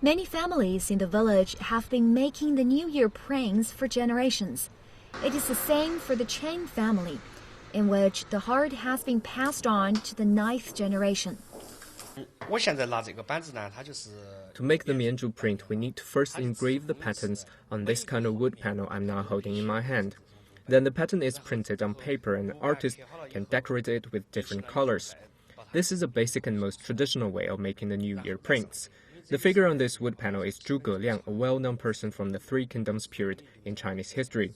Many families in the village have been making the New Year pranks for generations. It is the same for the Chen family, in which the art has been passed on to the 9th generation. To make the Mianzhu print, we need to first engrave the patterns on this kind of wood panel I'm now holding in my hand. Then the pattern is printed on paper and the artist can decorate it with different colors. This is a basic and most traditional way of making the New Year prints. The figure on this wood panel is Zhuge Liang, a well-known person from the Three Kingdoms period in Chinese history.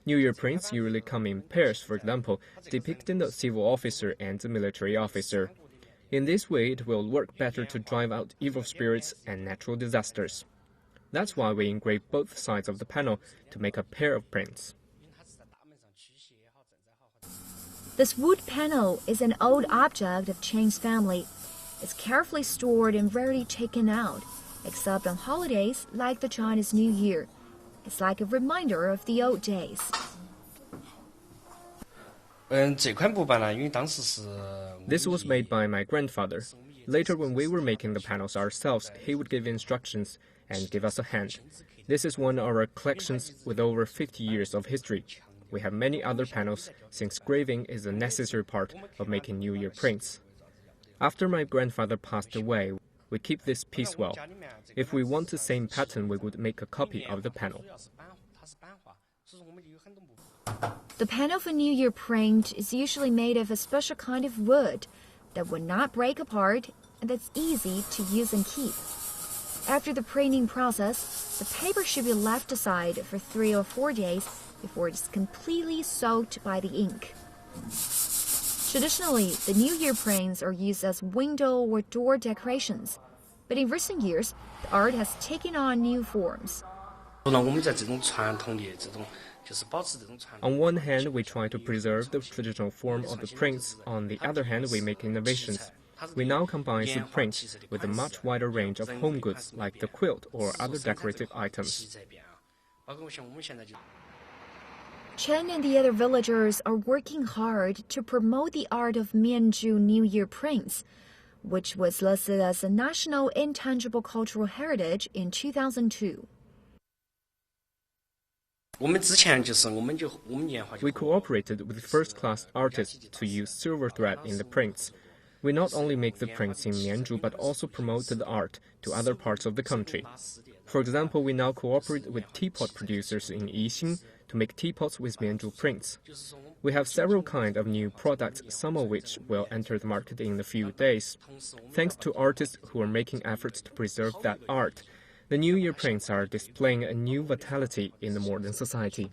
New Year prints usually come in pairs, for example, depicting the civil officer and the military officer. In this way, it will work better to drive out evil spirits and natural disasters. That's why we engrave both sides of the panel to make a pair of prints. This wood panel is an old object of Chen's family. It's carefully stored and rarely taken out, except on holidays like the Chinese New Year. It's like a reminder of the old days. This was made by my grandfather. Later, when we were making the panels ourselves, he would give instructions and give us a hand. This is one of our collections with over 50 years of history. We have many other panels, since engraving is a necessary part of making New Year prints. After my grandfather passed away, we keep this piece well. If we want the same pattern, we would make a copy of the panel. The panel for New Year print is usually made of a special kind of wood that would not break apart and that's easy to use and keep. After the printing process, the paper should be left aside for 3 or 4 days before it is completely soaked by the ink. Traditionally, the New Year prints are used as window or door decorations, but in recent years, the art has taken on new forms. On one hand, we try to preserve the traditional form of the prints. On the other hand, we make innovations. We now combine the prints with a much wider range of home goods like the quilt or other decorative items. Chen and the other villagers are working hard to promote the art of Mianzhu New Year prints, which was listed as a National Intangible Cultural Heritage in 2002. We cooperated with first-class artists to use silver thread in the prints. We not only make the prints in Mianzhu but also promote the art to other parts of the country. For example, we now cooperate with teapot producers in Yixing to make teapots with Mianzhu prints. We have several kinds of new products, some of which will enter the market in a few days. Thanks to artists who are making efforts to preserve that art, the New Year prints are displaying a new vitality in the modern society.